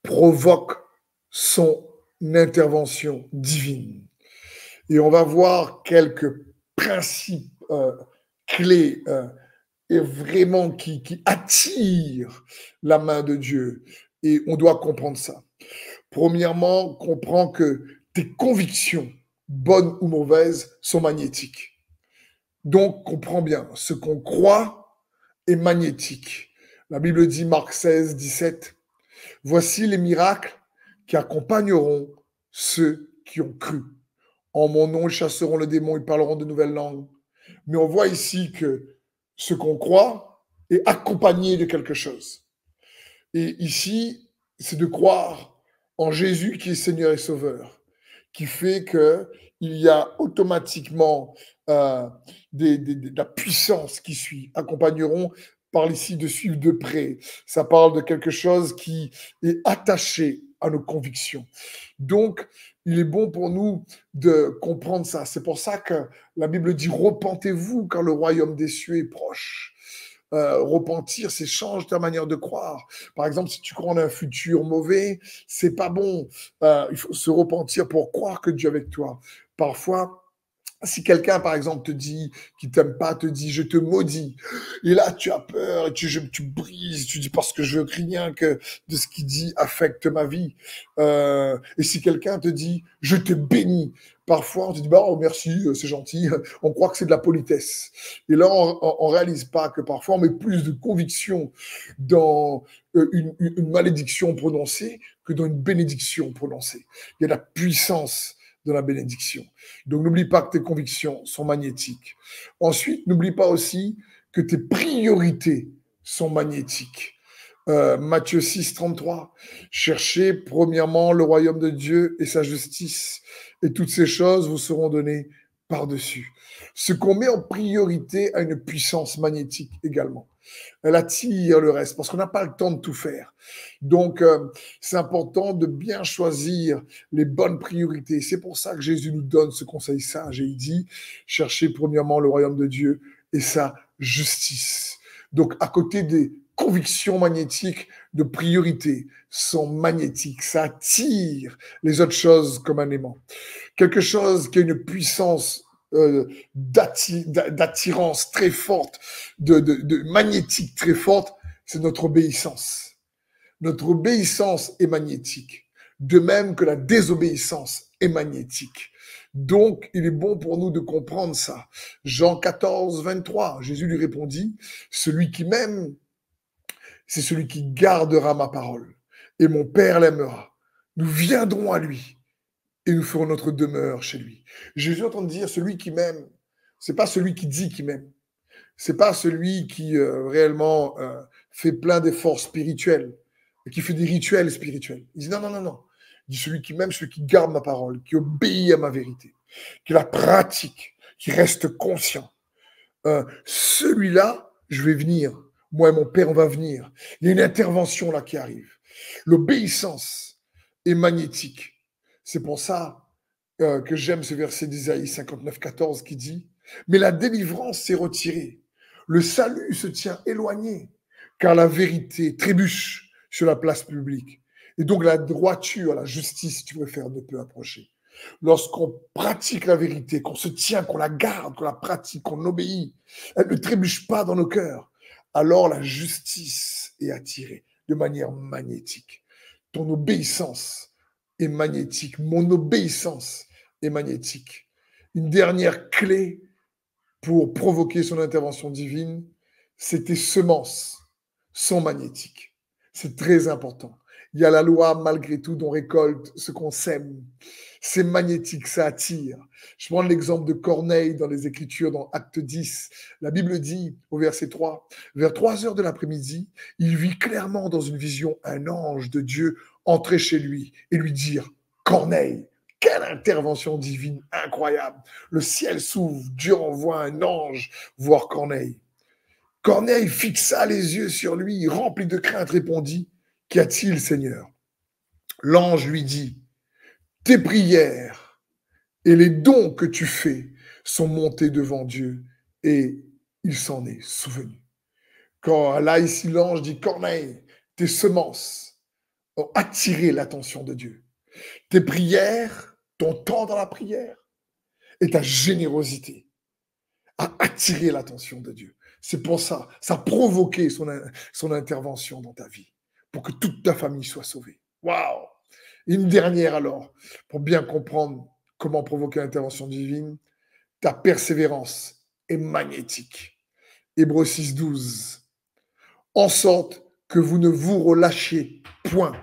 provoque son intervention divine. Et on va voir quelques principes clés et vraiment qui attirent la main de Dieu. Et on doit comprendre ça. Premièrement, comprends que tes convictions, bonnes ou mauvaises, sont magnétiques. Donc, comprends bien, ce qu'on croit est magnétique. La Bible dit, Marc 16, 17, voici les miracles qui accompagneront ceux qui ont cru. En mon nom, ils chasseront le démon, ils parleront de nouvelles langues. Mais on voit ici que ce qu'on croit est accompagné de quelque chose. Et ici, c'est de croire en Jésus qui est Seigneur et Sauveur, qui fait qu'il y a automatiquement de la puissance qui suit, accompagneront, parle ici de suivre de près. Ça parle de quelque chose qui est attaché à nos convictions. Donc, il est bon pour nous de comprendre ça. C'est pour ça que la Bible dit repentez-vous car le royaume des cieux est proche. Repentir, c'est changer ta manière de croire. Par exemple, si tu crois en un futur mauvais, c'est pas bon. Il faut se repentir pour croire que Dieu est avec toi. Parfois, si quelqu'un, par exemple, te dit qu'il t'aime pas, te dit je te maudis, et là tu as peur, et tu brises, tu dis parce que je veux rien que de ce qu'il dit affecte ma vie. Et si quelqu'un te dit je te bénis, parfois on te dit bah oh, merci, c'est gentil, on croit que c'est de la politesse. Et là on réalise pas que parfois on met plus de conviction dans une malédiction prononcée que dans une bénédiction prononcée. Il y a de la puissance de la bénédiction. Donc, n'oublie pas que tes convictions sont magnétiques. Ensuite, n'oublie pas aussi que tes priorités sont magnétiques. Matthieu 6, 33. Cherchez premièrement le royaume de Dieu et sa justice, et toutes ces choses vous seront données par-dessus. Ce qu'on met en priorité a une puissance magnétique également. Elle attire le reste parce qu'on n'a pas le temps de tout faire. Donc, c'est important de bien choisir les bonnes priorités. C'est pour ça que Jésus nous donne ce conseil sage et il dit, cherchez premièrement le royaume de Dieu et sa justice. Donc, à côté des convictions magnétiques, de priorités sont magnétiques. Ça attire les autres choses comme un aimant. Quelque chose qui a une puissance d'attirance très forte, de magnétique très forte, c'est notre obéissance. Notre obéissance est magnétique, de même que la désobéissance est magnétique. Donc, il est bon pour nous de comprendre ça. Jean 14, 23, Jésus lui répondit, celui qui m'aime, c'est celui qui gardera ma parole, et mon Père l'aimera. Nous viendrons à lui et nous ferons notre demeure chez lui. Jésus est en train de dire, celui qui m'aime, c'est pas celui qui dit qu'il m'aime. C'est pas celui qui réellement fait plein d'efforts spirituels, qui fait des rituels spirituels. Il dit non, non, non, non. Il dit celui qui m'aime, celui qui garde ma parole, qui obéit à ma vérité, qui la pratique, qui reste conscient. Celui-là, je vais venir. Moi et mon Père, on va venir. Il y a une intervention là qui arrive. L'obéissance est magnétique. C'est pour ça que j'aime ce verset d'Isaïe 59, 14 qui dit « Mais la délivrance s'est retirée, le salut se tient éloigné, car la vérité trébuche sur la place publique. Et donc la droiture, la justice, tu préfères, ne peut approcher. » Lorsqu'on pratique la vérité, qu'on se tient, qu'on la garde, qu'on la pratique, qu'on obéit, elle ne trébuche pas dans nos cœurs. Alors la justice est attirée de manière magnétique. Ton obéissance est magnétique. Mon obéissance est magnétique. Une dernière clé pour provoquer son intervention divine, c'est tes semences sont magnétiques. C'est très important. Il y a la loi, malgré tout, dont récolte ce qu'on sème. C'est magnétique, ça attire. Je prends l'exemple de Corneille dans les Écritures, dans Acte 10. La Bible dit, au verset 3, vers 3 heures de l'après-midi, il vit clairement dans une vision un ange de Dieu entrer chez lui et lui dire, Corneille, quelle intervention divine incroyable. Le ciel s'ouvre, Dieu envoie un ange voir Corneille. Corneille fixa les yeux sur lui, rempli de crainte, répondit, qu'y a-t-il, Seigneur? L'ange lui dit, tes prières et les dons que tu fais sont montés devant Dieu et il s'en est souvenu. Quand là, ici, l'ange dit, Corneille, tes semences ont attiré l'attention de Dieu. Tes prières, ton temps dans la prière et ta générosité a attiré l'attention de Dieu. C'est pour ça, ça a provoqué son intervention dans ta vie, pour que toute ta famille soit sauvée. Waouh! Une dernière alors, pour bien comprendre comment provoquer l'intervention divine, ta persévérance est magnétique. Hébreux 6,12. En sorte que vous ne vous relâchiez point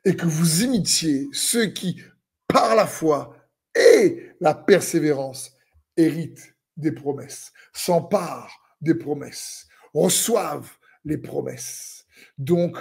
et que vous imitiez ceux qui, par la foi et la persévérance, héritent des promesses, s'emparent des promesses, reçoivent les promesses. Donc,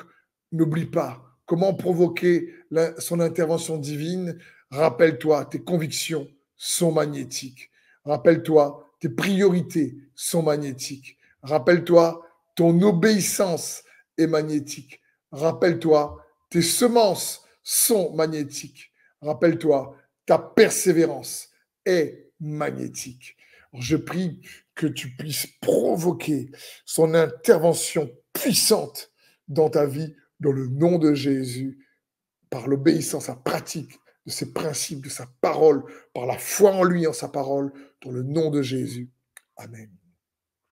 n'oublie pas comment provoquer son intervention divine. Rappelle-toi, tes convictions sont magnétiques. Rappelle-toi, tes priorités sont magnétiques. Rappelle-toi, ton obéissance est magnétique. Rappelle-toi, tes semences sont magnétiques. Rappelle-toi, ta persévérance est magnétique. Alors, je prie que tu puisses provoquer son intervention puissante dans ta vie, dans le nom de Jésus, par l'obéissance à pratique de ses principes, de sa parole, par la foi en lui, en sa parole, dans le nom de Jésus. Amen.